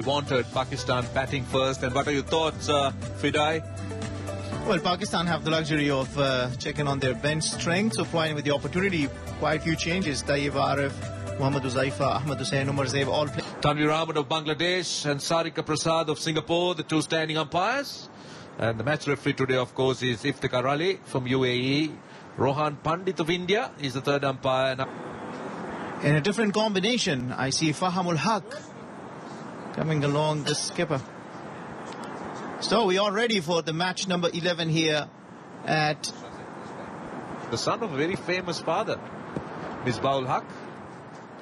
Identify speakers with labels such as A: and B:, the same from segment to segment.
A: Wanted Pakistan batting first, and what are your thoughts, Fidai?
B: Well, Pakistan have the luxury of checking on their bench strength, so providing with the opportunity, quite a few changes. Tayyib Arif, Muhammad Uzaifa, Ahmed Hussain, Umar Zaib all play.
A: Tanvir Ahmed of Bangladesh and Sarika Prasad of Singapore, the two standing umpires. And the match referee today, of course, is Iftikhar Ali from UAE. Rohan Pandit of India is the third umpire.
B: In a different combination, I see Fahamul Haq coming along, the skipper. So we are ready for the match number 11 here at...
A: The son of a very famous father, Misbahul Haq.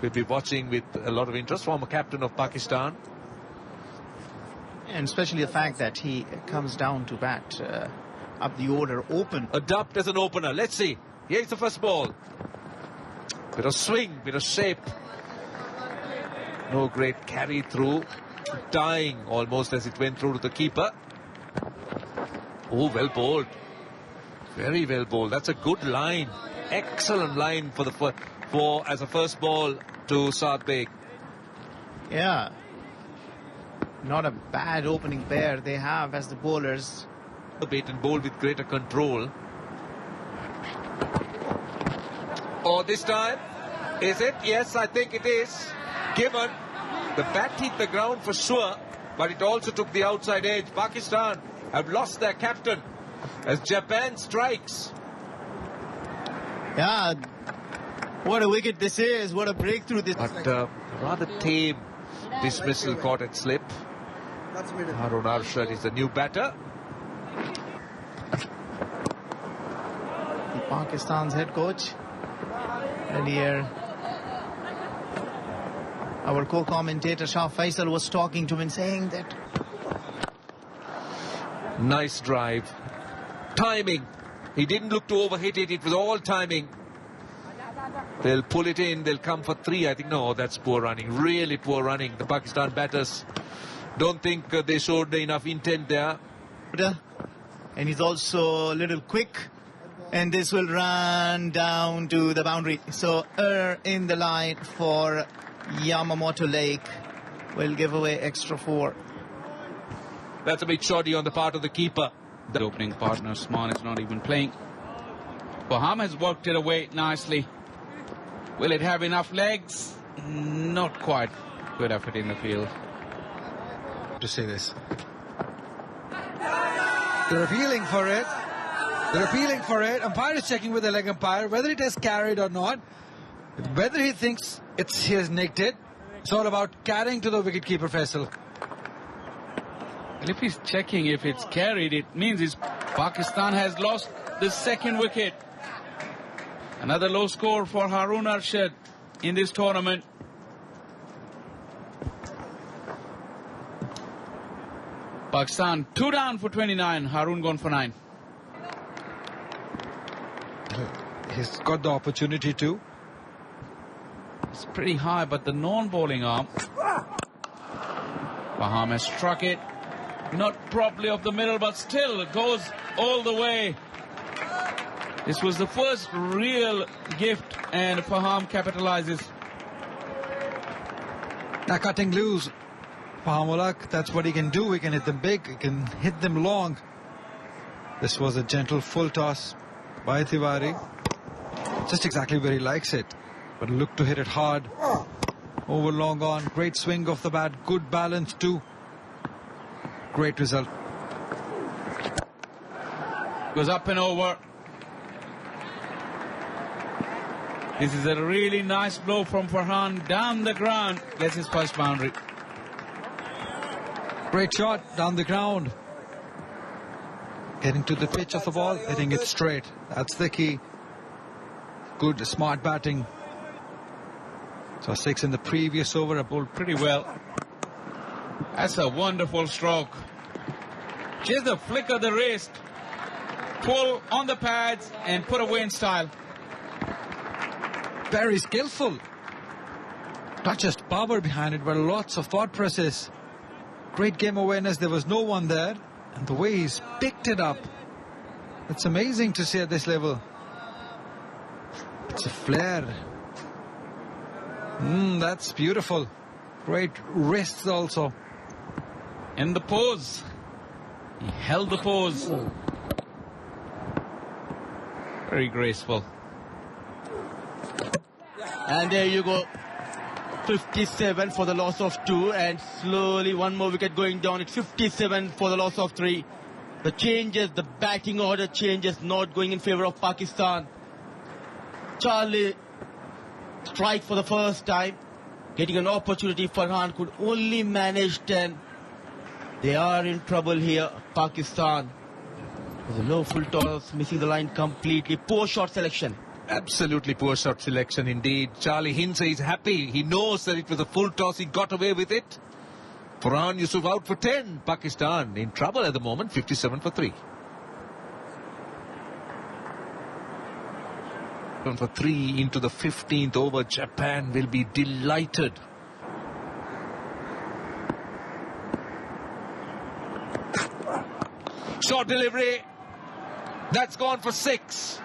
A: We'll be watching with a lot of interest, former captain of Pakistan.
B: And especially the fact that he comes down to bat up the order open.
A: Adopt as an opener. Let's see. Here's the first ball. Bit of swing, bit of shape. No great carry through. Dying almost as it went through to the keeper. Oh, well bowled. Very well bowled. That's a good line. Excellent line for as a first ball to Saad Beg.
B: Yeah. Not a bad opening pair they have as the bowlers.
A: A bait and bowl with greater control. Oh, this time, is it? Yes, I think it is. Given the bat hit the ground for sure, but it also took the outside edge. Pakistan have lost their captain as Japan strikes.
B: Yeah, what a wicket this is. What a breakthrough this is.
A: But rather tame dismissal caught at slip. Harun Arshad is the new batter.
B: Pakistan's head coach. And here, our co-commentator Shah Faisal was talking to him and saying that...
A: Nice drive. Timing. He didn't look to overhit it. It was all timing. They'll pull it in. They'll come for 3. I think, no, that's poor running. Really poor running. The Pakistan batters don't think they showed enough intent there.
B: And he's also a little quick. And this will run down to the boundary. So in the line for Yamamoto Lake will give away extra 4.
A: That's a bit shoddy on the part of the keeper.
C: The opening partner, Usman, is not even playing. Baham has worked it away nicely. Will it have enough legs? Not quite. Good effort in the field.
D: To say this. They're appealing for it. They're appealing for it. Umpire is checking with the leg umpire whether it has carried or not. Whether he thinks he has nicked it. It's all about carrying to the wicketkeeper, Faisal.
C: Well, if he's checking if it's carried, it means Pakistan has lost the second wicket. Another low score for Harun Arshad in this tournament. Pakistan 2 down for 29. Harun gone for 9.
D: He's got the opportunity to.
C: It's pretty high, but the non-bowling arm. Baham has struck it. Not properly off the middle, but still it goes all the way. This was the first real gift, and Faham capitalizes.
D: Now cutting loose. Fahamulak, that's what he can do. He can hit them big, he can hit them long. This was a gentle full toss by Tiwari. Just exactly where he likes it. But look to hit it hard. Over long on. Great swing off the bat. Good balance too. Great result.
C: Goes up and over. This is a really nice blow from Farhan down the ground. Gets his first boundary.
D: Great shot down the ground. Getting to the pitch of the ball, hitting it straight. That's the key. Good, smart batting. So 6 in the previous over. A bowled
C: pretty well. That's a wonderful stroke. Just a flick of the wrist. Pull on the pads and put away in style.
D: Very skillful. Not just power behind it, but lots of thought process. Great game awareness. There was no one there. And the way he's picked it up. It's amazing to see at this level. It's a flare. That's beautiful. Great wrists also.
C: in the pose. He held the pose. Very graceful.
E: And there you go. 57 for the loss of 2, and slowly one more wicket going down. It's 57 for the loss of 3. The changes, the batting order changes, not going in favor of Pakistan. Charlie strike for the first time, getting an opportunity. Farhan could only manage 10. They are in trouble here, Pakistan. With a low full toss, missing the line completely. Poor shot selection.
A: Absolutely poor shot selection indeed. Charlie Hindsa is happy. He knows that it was a full toss. He got away with it. Farhan Yusuf out for 10. Pakistan in trouble at the moment. 57 for 3. For 3 into the 15th over. Japan will be delighted. Short delivery. That's gone for 6.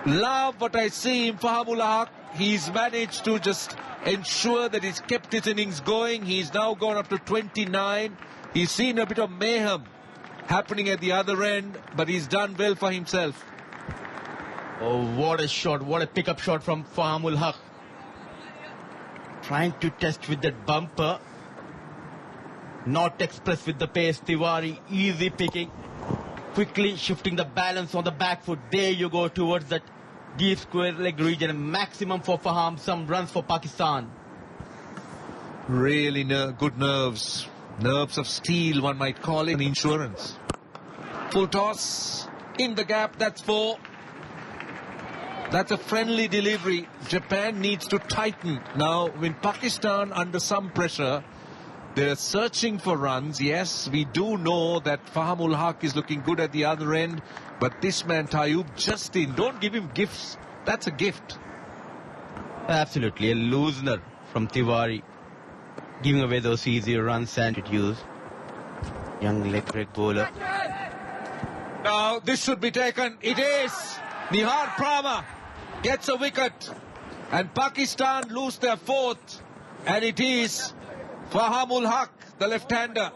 A: Love what I see in Fahmul Haq. He's managed to just ensure that he's kept his innings going. He's now gone up to 29. He's seen a bit of mayhem happening at the other end, but he's done well for himself.
E: Oh, what a shot. What a pickup shot from Fahmul Haq. Trying to test with that bumper. Not express with the pace. Tiwari easy picking. Quickly shifting the balance on the back foot. There you go towards that deep square leg region. Maximum for Faham. Some runs for Pakistan.
A: Really good nerves. Nerves of steel, one might call it. Insurance. Full toss. In the gap. That's 4. That's a friendly delivery. Japan needs to tighten. Now, when Pakistan under some pressure, they're searching for runs. Yes, we do know that Fahmul Haq is looking good at the other end. But this man, Tayyub, just in. Don't give him gifts. That's a gift.
E: Absolutely. A loosener from Tiwari. Giving away those easy runs and it use. Young leg break bowler.
A: Now, this should be taken. It is. Nihar Prama gets a wicket. And Pakistan lose their 4th. And it is Fahmul Haq, the left-hander.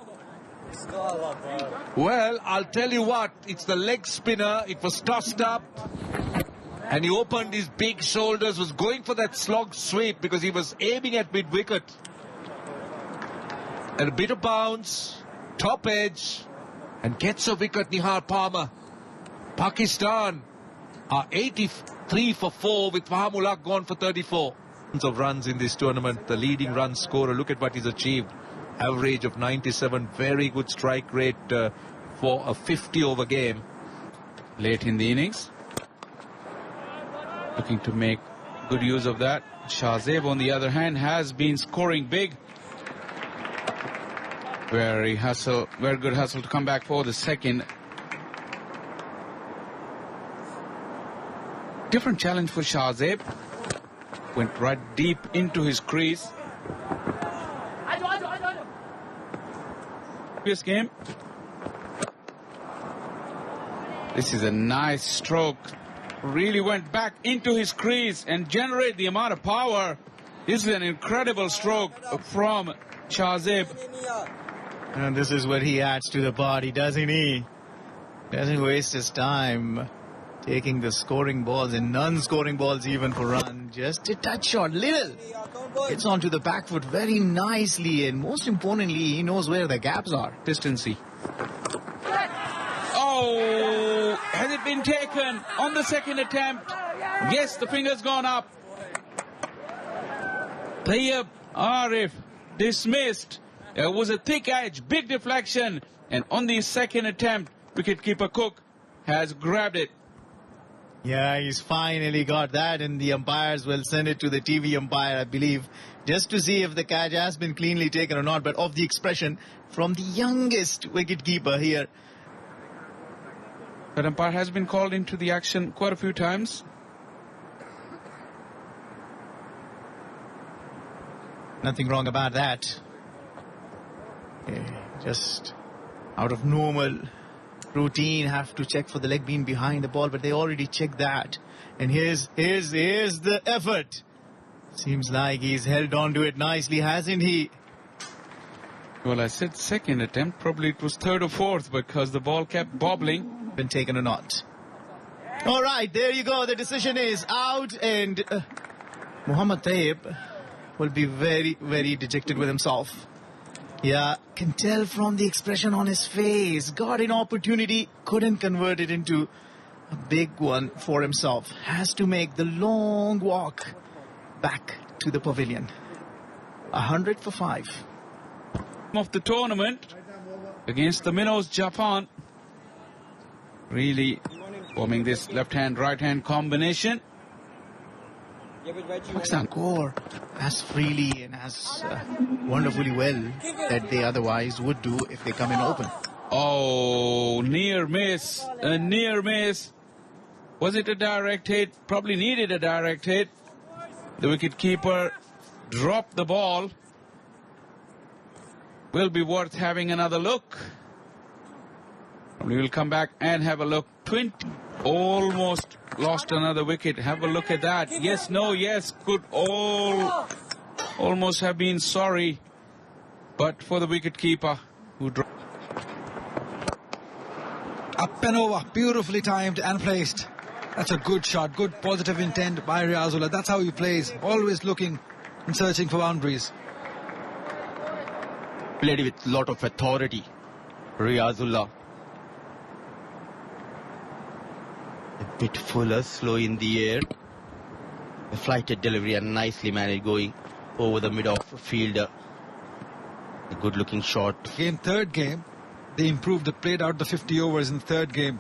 A: Well, I'll tell you what, it's the leg spinner. It was tossed up. And he opened his big shoulders, was going for that slog sweep because he was aiming at mid-wicket. And a bit of bounce, top edge, and gets a wicket, Nihar Parma. Pakistan are 83 for 4 with Fahmul Haq gone for 34. Of runs in this tournament, the leading run scorer. Look at what he's achieved. Average of 97, very good strike rate for a 50 over game.
C: Late in the innings, looking to make good use of that. Shahzeb, on the other hand, has been scoring big. Very good hustle to come back for the second. Different challenge for Shahzeb. Went right deep into his crease. This game. This is a nice stroke. Really went back into his crease and generated the amount of power. This is an incredible stroke from Shahzeb.
B: And this is what he adds to the party, doesn't he? Doesn't waste his time taking the scoring balls and non-scoring balls even for run. Just a touch shot, little. It's onto the back foot very nicely, and most importantly, he knows where the gaps are.
C: Consistency. Oh, has it been taken on the second attempt? Yes, the finger's gone up. Tayyab Arif dismissed. There was a thick edge, big deflection, and on the second attempt, wicketkeeper Cook has grabbed it.
B: Yeah, he's finally got that, and the umpires will send it to the TV umpire, I believe, just to see if the catch has been cleanly taken or not. But of the expression from the youngest wicketkeeper here.
C: That umpire has been called into the action quite a few times.
B: Nothing wrong about that. Just out of normal routine, have to check for the leg being behind the ball, but they already checked that. And here's the effort. Seems like he's held on to it nicely, hasn't he?
C: Well, I said second attempt. Probably it was third or fourth because the ball kept bobbling.
B: Been taken or not. All right, there you go. The decision is out, and Muhammad Taib will be very, very dejected with himself. Yeah, can tell from the expression on his face. Got an opportunity, couldn't convert it into a big one for himself. Has to make the long walk back to the pavilion. 100 for 5.
C: Of the tournament against the Minnows, Japan. Really forming this left-hand, right-hand combination.
B: Pakistan score as freely and as wonderfully well that they otherwise would do if they come in open.
C: Oh, near miss. A near miss. Was it a direct hit? Probably needed a direct hit. The wicket-keeper dropped the ball. Will be worth having another look. We will come back and have a look. 20. Almost lost another wicket. Have a look at that. Yes, no, yes. Could almost have been sorry. But for the wicket-keeper who dropped.
D: Up and over. Beautifully timed and placed. That's a good shot. Good positive intent by Riazullah. That's how he plays. Always looking and searching for boundaries.
E: Played with a lot of authority, Riazullah. A bit fuller, slow in the air. A flighted delivery and nicely managed going over the mid-off fielder. A good-looking shot.
D: In third game, they improved. They played out the 50 overs in the third game.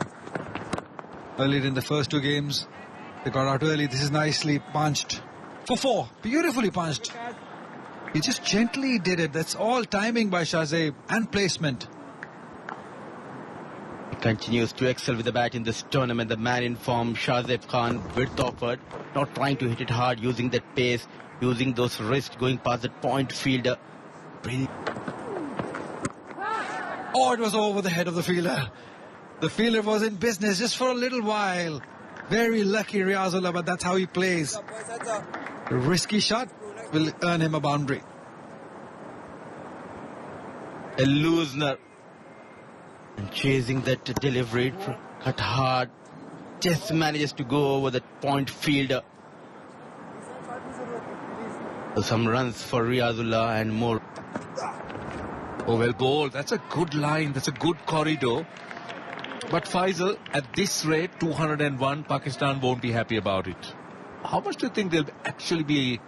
D: Earlier in the first two games, they got out early. This is nicely punched. For 4. Beautifully punched. He just gently did it. That's all timing by Shahzeb and placement.
E: He continues to excel with the bat in this tournament. The man in form, Shahzeb Khan, width offered, not trying to hit it hard, using that pace, using those wrists, going past that point fielder. Brilliant.
D: Oh, it was over the head of the fielder. The fielder was in business just for a little while. Very lucky Riazullah, but that's how he plays. A risky shot will earn him a boundary.
E: A loosener. And chasing that delivery, cut hard. Just manages to go over that point fielder. So some runs for Riazullah and more.
A: Oh, well bowled. That's a good line. That's a good corridor. But Faisal, at this rate, 201, Pakistan won't be happy about it. How much do you think they'll actually be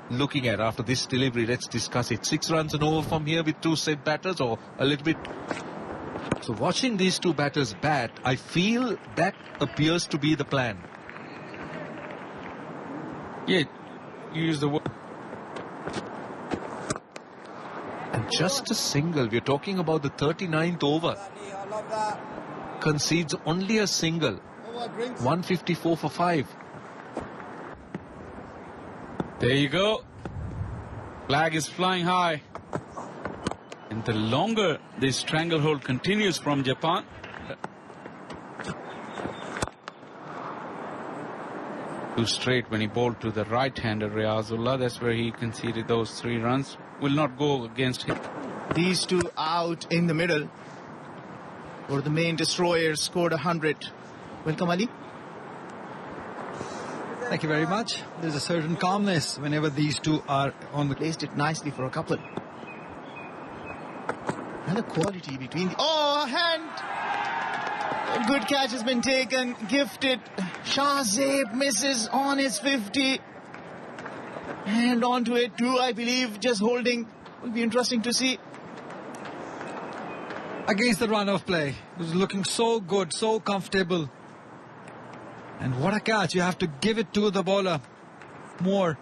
A: looking at after this delivery? Let's discuss it. 6 runs and over from here with 2 set batters, or a little bit. So watching these 2 batters bat, I feel that appears to be the plan.
C: Yeah, you use the word.
A: And just a single. We're talking about the 39th over. Concedes only a single. 154 for 5.
C: There you go. Flag is flying high. And the longer this stranglehold continues from Japan, too straight when he bowled to the right-hander Riazullah. That's where he conceded those 3 runs. Will not go against him.
B: These 2 out in the middle. Or the main destroyers scored 100. Welcome, Ali.
D: Thank you very much. There's a certain calmness whenever these 2 are on the...
B: Placed it nicely for a couple. And the quality between the... Oh, hand! A good catch has been taken. Gifted. Shahzeb misses on his 50. And onto it too, I believe. Just holding. Will be interesting to see.
D: Against the run of play. It was looking so good, so comfortable. And what a catch. You have to give it to the bowler more.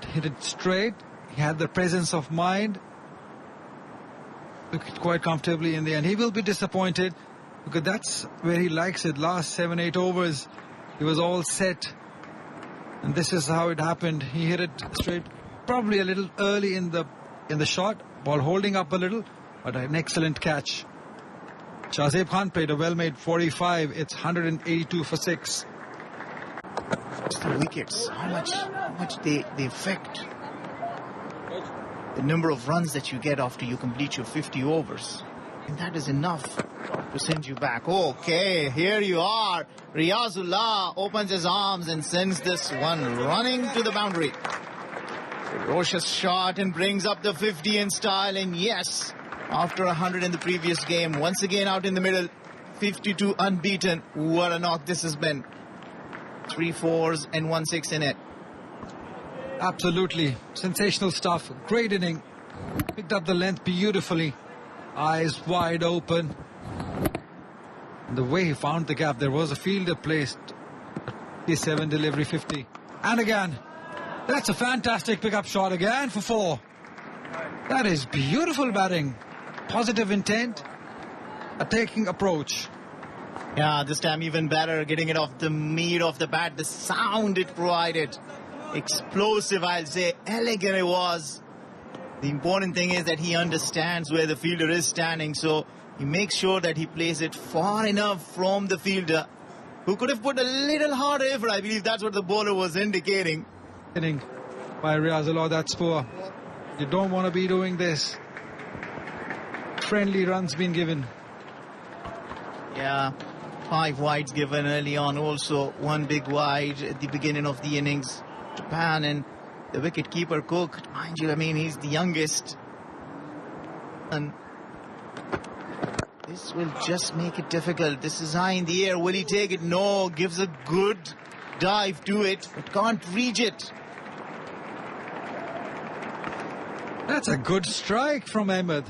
D: Hit it straight. He had the presence of mind. Took it quite comfortably in the end. He will be disappointed because that's where he likes it. Last 7-8 overs, he was all set. And this is how it happened. He hit it straight, probably a little early in the shot. Ball holding up a little, but an excellent catch. Shahzeb Khan played a well-made 45. It's 182 for 6.
B: Just the wickets, how much they affect. the number of runs that you get after you complete your 50 overs. And that is enough to send you back. Okay, here you are. Riazullah opens his arms and sends this one running to the boundary. Ferocious shot and brings up the 50 in style. And yes, after 100 in the previous game, once again out in the middle, 52 unbeaten. What a knock this has been. 3 4s and 1 6 in it.
D: Absolutely sensational stuff. Great inning. Picked up the length beautifully. Eyes wide open. And the way he found the gap, there was a fielder placed. 57 delivery 50. And again, that's a fantastic pickup shot again for 4. That is beautiful batting. Positive intent. Attacking approach.
B: Yeah, this time even better, getting it off the meat of the bat, the sound it provided. Explosive, I'll say, elegant it was. The important thing is that he understands where the fielder is standing, so he makes sure that he plays it far enough from the fielder, who could have put a little harder effort. I believe that's what the bowler was indicating.
D: Inning by Riazullah, that's poor. You don't want to be doing this. Friendly runs been given.
B: Yeah, 5 wides given early on, also 1 big wide at the beginning of the innings. Japan and the wicket-keeper Cook, mind you, I mean, he's the youngest. And this will just make it difficult. This is high in the air. Will he take it? No. Gives a good dive to it, but can't reach it.
D: That's a good strike from Ahmed.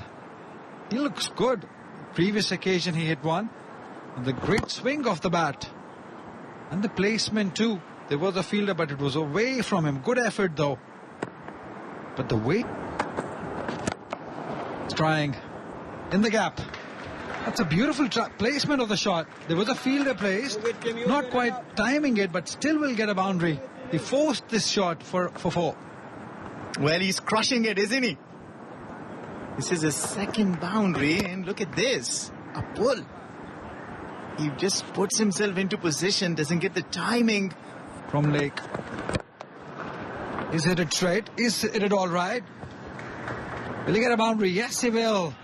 D: He looks good. Previous occasion he hit one. And the great swing of the bat. And the placement too. There was a fielder, but it was away from him. Good effort though. But the way it's trying in the gap. That's a beautiful placement of the shot. There was a fielder placed, not quite timing it, but still will get a boundary. He forced this shot for 4.
B: Well, he's crushing it, isn't he? This is his second boundary, and look at this. A pull. He just puts himself into position, doesn't get the timing.
D: From Lake. Is it straight? Is it all right? Will he get a boundary? Yes, he will.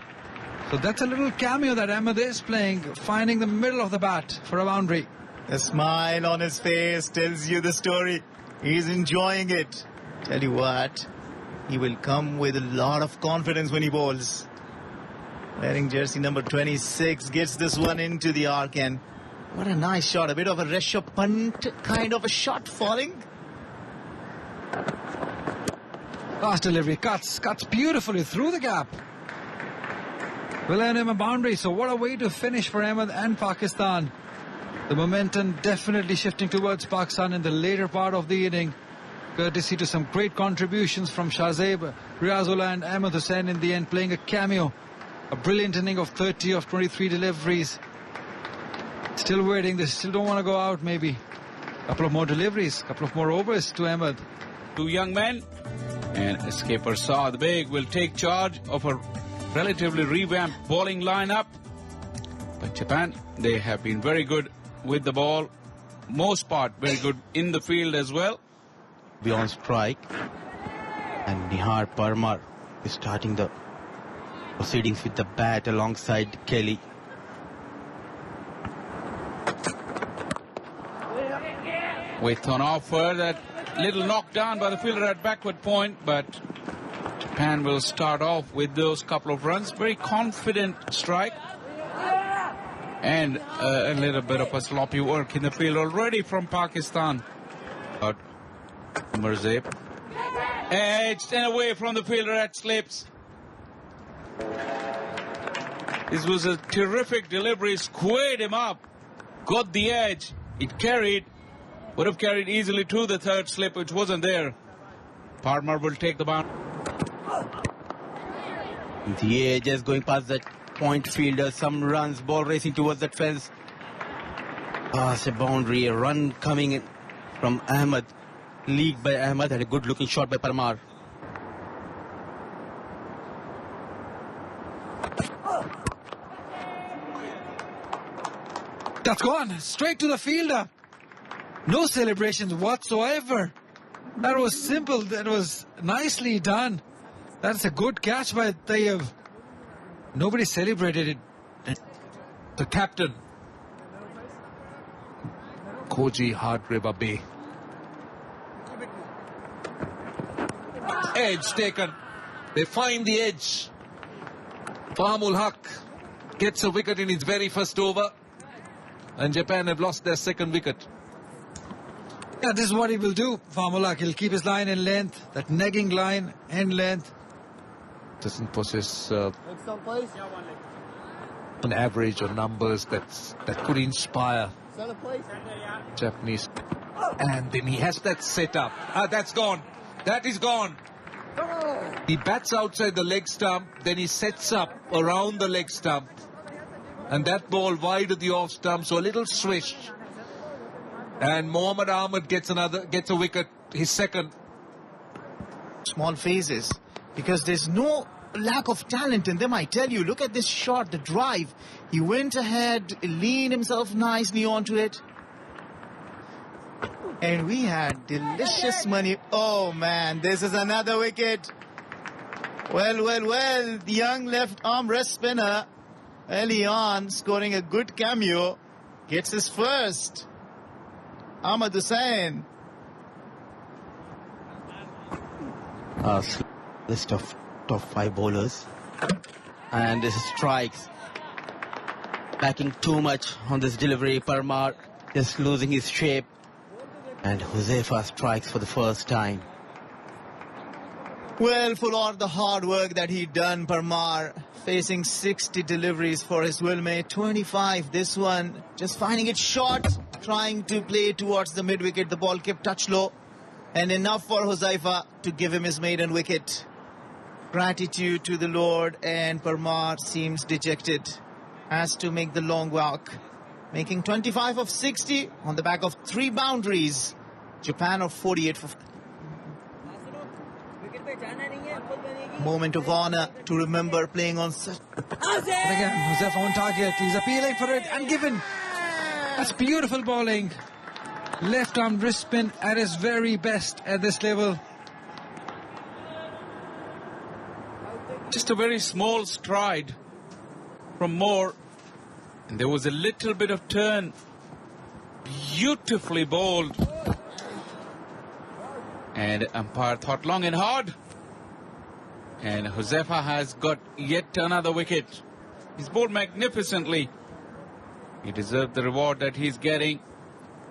D: So that's a little cameo that Ahmed is playing, finding the middle of the bat for a boundary.
B: The smile on his face tells you the story. He's enjoying it. Tell you what, he will come with a lot of confidence when he bowls. Wearing jersey number 26, gets this one into the arc, and what a nice shot. A bit of a Rishabh Pant kind of a shot falling.
D: Last delivery cuts beautifully through the gap. Will earn him a boundary. So what a way to finish for Ahmed and Pakistan. The momentum definitely shifting towards Pakistan in the later part of the inning. Courtesy to some great contributions from Shahzeb, Riazullah and Ahmed Hussain in the end, playing a cameo. A brilliant inning of 30 of 23 deliveries. Still waiting. They still don't want to go out, maybe. A couple of more deliveries, a couple of more overs to Ahmed.
C: 2 young men. And skipper Saad Beg will take charge of a relatively revamped bowling lineup. But Japan, they have been very good with the ball. Most part, very good in the field as well.
E: Beyond strike. And Nihar Parmar is starting the proceedings with the bat alongside Kelly.
C: With an offer, that little knockdown by the fielder at backward point, but Japan will start off with those couple of runs. Very confident strike. And a little bit of a sloppy work in the field already from Pakistan. But Mirzab edged and away from the fielder at slips. This was a terrific delivery, squared him up, got the edge, it carried, would have carried easily to the third slip, which wasn't there. Parmar will take the bound.
E: The edge is going past that point fielder, some runs, ball racing towards that fence. Past a boundary, a run coming in from Ahmed. League by Ahmed, had a good looking shot by Parmar.
D: That's gone straight to the fielder. No celebrations whatsoever. That was simple. That was nicely done. That's a good catch by Tayyab. Nobody celebrated it.
A: The captain, Koji Hardriver Bay. Edge taken. They find the edge. Fahmul Haq gets a wicket in his very first over. And Japan have lost their second wicket.
D: Yeah, this is what he will do, Fahmul Haq. He'll keep his line in length, that negging line in length.
A: Doesn't possess an average or numbers that could inspire Japanese. And then he has that setup. That's gone. That is gone. He bats outside the leg stump, then he sets up around the leg stump. And that ball wide of the off stump, so a little swish. And Mohammad Ahmed gets a wicket, his second.
B: Small phases, because there's no lack of talent in them, I tell you. Look at this shot, the drive. He went ahead, leaned himself nicely onto it. And we had delicious money. Oh man, this is another wicket. Well, the young left arm wrist spinner, early on, scoring a good cameo, gets his first. Ahmad Hussain.
E: List of top 5 bowlers. And this is strikes. Backing too much on this delivery. Parmar just losing his shape. And Huzaifa strikes for the first time.
B: Well, for all the hard work that he'd done, Parmar, facing 60 deliveries for his willmate, 25 this one, just finding it short, trying to play towards the mid-wicket. The ball kept touch low, and enough for Huzaifa to give him his maiden wicket. Gratitude to the Lord, and Parmar seems dejected, has to make the long walk. Making 25 of 60 on the back of 3 boundaries. Japan of 48 for... Moment of honor to remember playing on such...
D: And again, Huzaifa on target. He's appealing for it and given. That's beautiful bowling. Left arm wrist spin at his very best at this level.
C: Just a very small stride from Moore. And there was a little bit of turn. Beautifully bowled. And umpire thought long and hard. And Huzaifa has got yet another wicket. He's bowled magnificently. He deserved the reward that he's getting.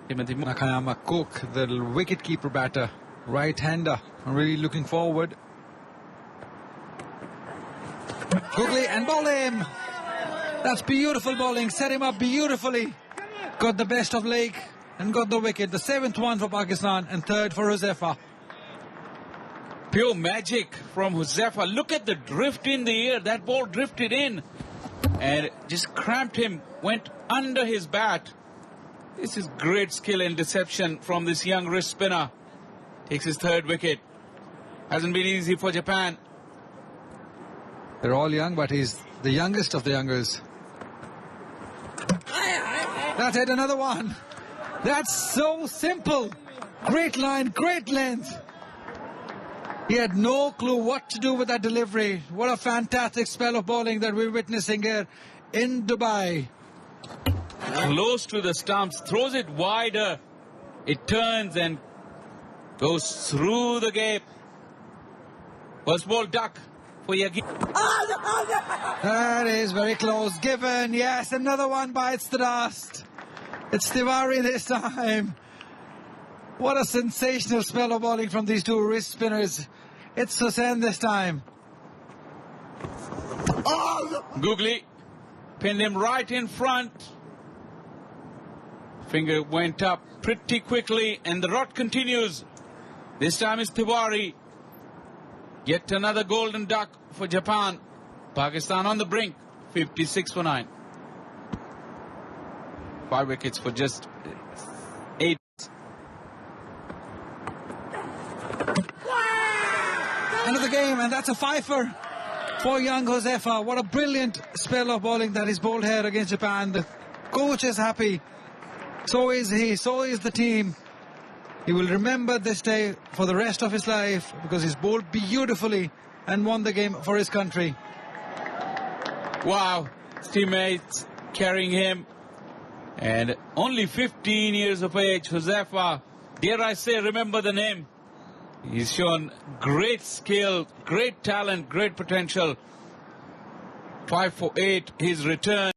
C: Timothy
D: Nakayama Cook, the wicket-keeper batter, right-hander. I'm really looking forward. Googly and bowl him. That's beautiful bowling. Set him up beautifully. Got the best of leg and got the wicket. The 7th one for Pakistan and 3rd for Huzaifa.
C: Pure magic from Huzaifa. Look at the drift in the air. That ball drifted in and just cramped him. Went under his bat. This is great skill and deception from this young wrist spinner. Takes his 3rd wicket. Hasn't been easy for Japan.
D: They're all young, but he's the youngest of the youngers. That's it, another one. That's so simple. Great line, great length. He had no clue what to do with that delivery. What a fantastic spell of bowling that we're witnessing here in Dubai.
C: Close to the stumps, throws it wider. It turns and goes through the gap. First ball duck for Yagi.
D: That is very close. Given, yes, another one bites the dust. It's Tiwari this time. What a sensational spell of bowling from these two wrist spinners. It's Hussain this time.
C: Googly pinned him right in front. Finger went up pretty quickly and the rot continues. This time is Tiwari. Yet another golden duck for Japan. Pakistan on the brink. 56 for 9. 5 wickets for just 8.
D: End of the game, and that's a fifer for young Huzaifa. What a brilliant spell of bowling that he's bowled here against Japan. The coach is happy. So is he. So is the team. He will remember this day for the rest of his life because he's bowled beautifully and won the game for his country.
C: Wow, his teammates carrying him. And only 15 years of age, Josefa, dare I say, remember the name. He's shown great skill, great talent, great potential. 5 for 8, his return.